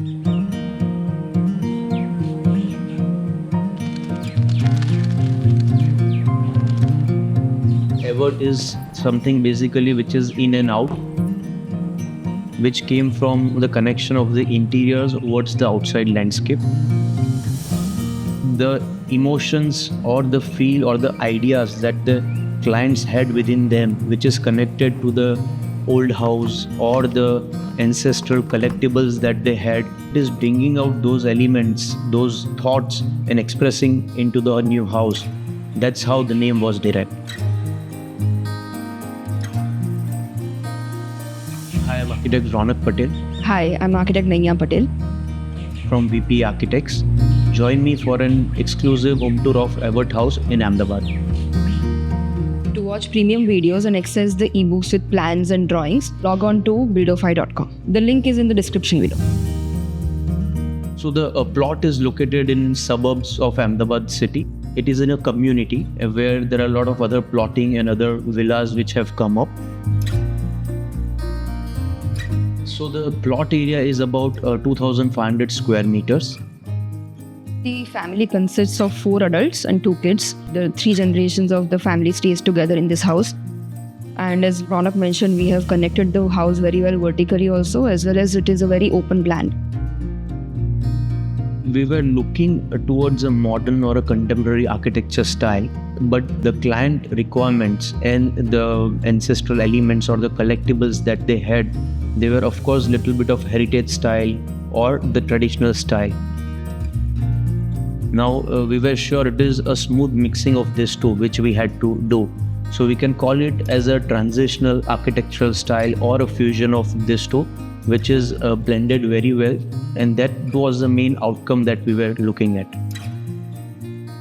Evert is something basically which is in and out, which came from the connection of the interiors towards the outside landscape. The emotions or the feel or the ideas that the clients had within them, which is connected to the old house or the ancestral collectibles that they had, it is bringing out those elements, those thoughts, and expressing into the new house. That's how the name was derived. Hi, I'm architect Ronak Patel Hi, I'm architect Naiya Patel. from VP Architects. Join me for an exclusive home tour of Evert House in Ahmedabad. To watch premium videos and access the ebooks with plans and drawings, log on to buildofy.com. The link is in the description below. So the plot is located in suburbs of Ahmedabad city. It is in a community where there are a lot of other plotting and other villas which have come up. So the plot area is about 2,500 square meters. The family consists of 4 adults and 2 kids. The 3 generations of the family stays together in this house. And as Ronak mentioned, we have connected the house very well vertically also, as well as it is a very open plan. We were looking towards a modern or a contemporary architecture style, but the client requirements and the ancestral elements or the collectibles that they had, they were of course little bit of heritage style or the traditional style. Now we were sure it is a smooth mixing of these two which we had to do. So we can call it as a transitional architectural style or a fusion of these two, which is blended very well, and that was the main outcome that we were looking at.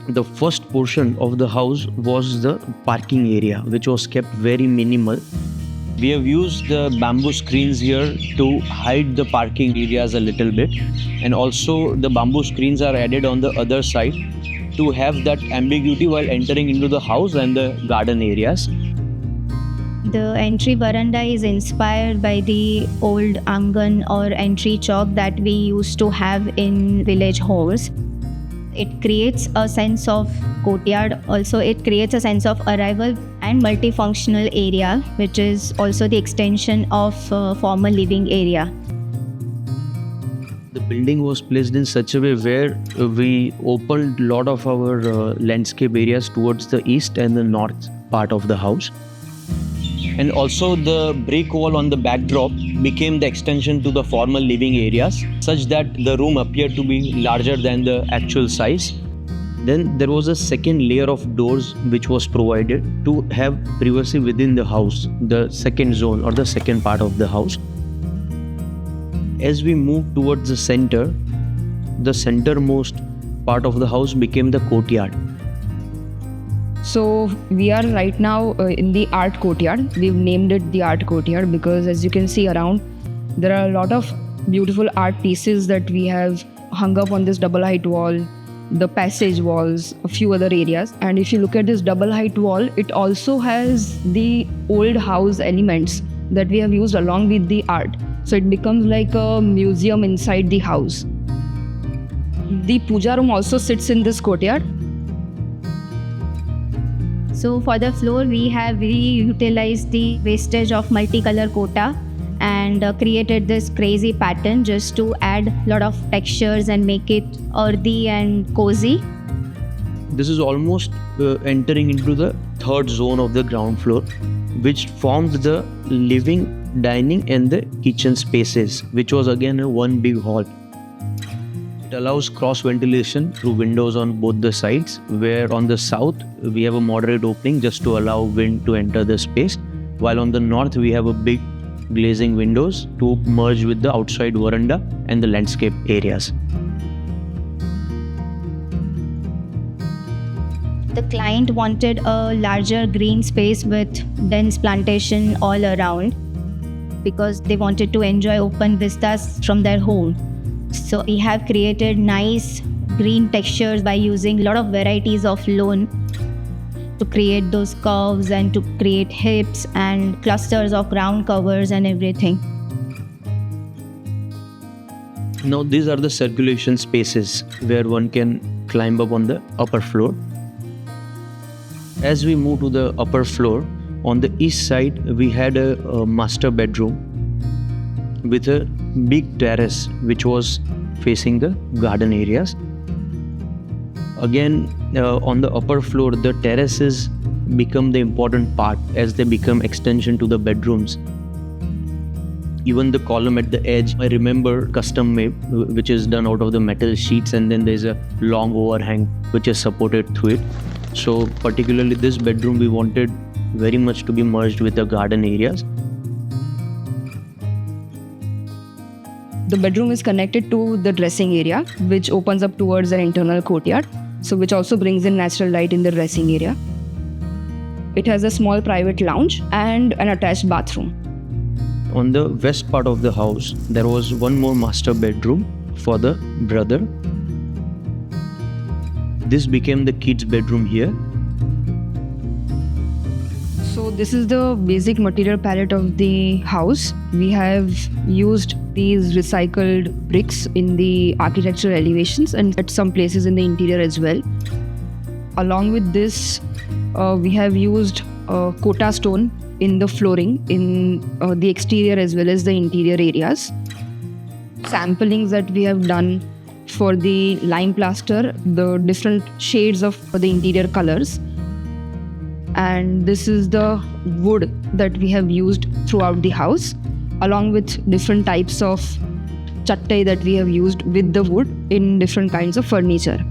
The first portion of the house was the parking area, which was kept very minimal. We have used the bamboo screens here to hide the parking areas a little bit, and also the bamboo screens are added on the other side to have that ambiguity while entering into the house and the garden areas. The entry veranda is inspired by the old Aangan or entry chalk that we used to have in village halls. It creates a sense of courtyard. Also, it creates a sense of arrival and multifunctional area, which is also the extension of formal living area. The building was placed in such a way where we opened a lot of our landscape areas towards the east and the north part of the house. And also the brick wall on the backdrop became the extension to the formal living areas, such that the room appeared to be larger than the actual size. Then there was a second layer of doors which was provided to have privacy within the house, the second zone or the second part of the house. As we moved towards the centermost part of the house became the courtyard. So we are right now in the art courtyard. We've named it the art courtyard because, as you can see around, there are a lot of beautiful art pieces that we have hung up on this double height wall, the passage walls, a few other areas. And if you look at this double height wall, it also has the old house elements that we have used along with the art. So it becomes like a museum inside the house. The puja room also sits in this courtyard. So for the floor, we have reutilized the wastage of multicolor quota and created this crazy pattern just to add a lot of textures and make it earthy and cozy. This is almost entering into the third zone of the ground floor, which forms the living, dining and the kitchen spaces, which was again a one big hall. It allows cross ventilation through windows on both the sides, where on the south we have a moderate opening just to allow wind to enter the space, while on the north we have a big glazing windows to merge with the outside veranda and the landscape areas. The client wanted a larger green space with dense plantation all around because they wanted to enjoy open vistas from their home. So we have created nice green textures by using a lot of varieties of lawn to create those curves and to create hips and clusters of ground covers and everything. Now these are the circulation spaces where one can climb up on the upper floor. As we move to the upper floor, on the east side we had a master bedroom with a big terrace which was facing the garden areas. Again, on the upper floor, the terraces become the important part as they become extension to the bedrooms. Even the column at the edge, I remember custom made, which is done out of the metal sheets, and then there's a long overhang which is supported through it. So particularly this bedroom we wanted very much to be merged with the garden areas. The bedroom is connected to the dressing area, which opens up towards an internal courtyard, so which also brings in natural light in the dressing area. It has a small private lounge and an attached bathroom. On the west part of the house, there was one more master bedroom for the brother. This became the kids' bedroom here. So this is the basic material palette of the house. We have used these recycled bricks in the architectural elevations and at some places in the interior as well. Along with this, we have used Kota stone in the flooring in the exterior as well as the interior areas. Samplings that we have done for the lime plaster, the different shades of the interior colors. And this is the wood that we have used throughout the house, along with different types of chattai that we have used with the wood in different kinds of furniture.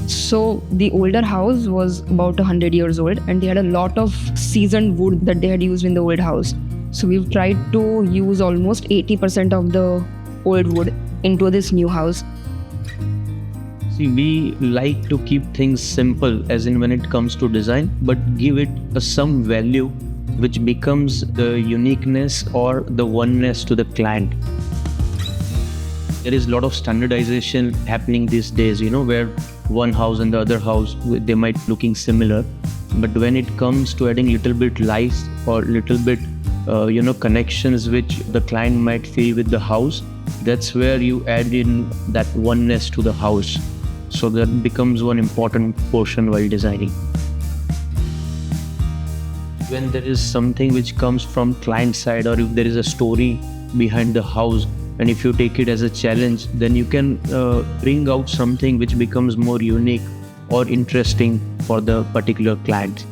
So the older house was about 100 years old, and they had a lot of seasoned wood that they had used in the old house. So we've tried to use almost 80% of the old wood into this new house. See, we like to keep things simple as in when it comes to design, but give it some value which becomes the uniqueness or the oneness to the client. There is a lot of standardization happening these days, where one house and the other house, they might looking similar. But when it comes to adding little bit life or little bit, connections which the client might feel with the house, that's where you add in that oneness to the house. So that becomes one important portion while designing. When there is something which comes from client side, or if there is a story behind the house, and if you take it as a challenge, then you can bring out something which becomes more unique or interesting for the particular client.